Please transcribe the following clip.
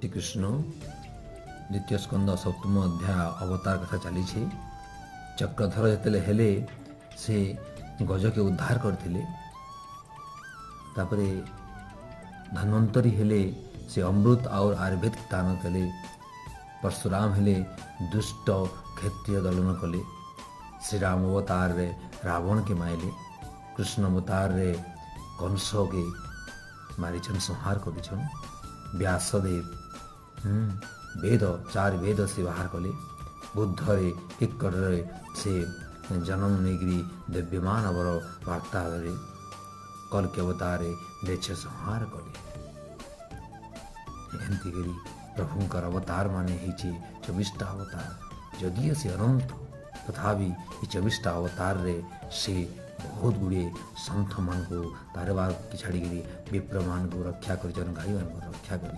श्रीकृष्ण द्वितीय स्कंद सप्तम अध्याय अवतार कथा चली चक्रधर जिते हेले से गज के उद्धार करते धन्वंतरी हेले से अमृत और आयुर्वेद दान कले। परशुराम हेले दुष्ट क्षत्रिय दलन कले। श्रीराम अवतार रे रावण के माइले। कृष्ण अवतार रे कंस के मारिछन संहार करिछन। व्यासदेव वेद चार वेद से बाहर कले। बुद्ध रे किक्कर रे से जन्म नेगिरी दिव्यमान अवर वार्ता रे कल्कि अवतार देश संहार कले। एमती करी प्रभुंकर अवतार माने ही 24टा अवतार जदियो से अनंत तथापि ये 24टा अवतार रे से बहुत गुड़े संत मान को तारबार की छाड़ी विप्र मान को रक्षा कर गाई मान को रक्षा कर।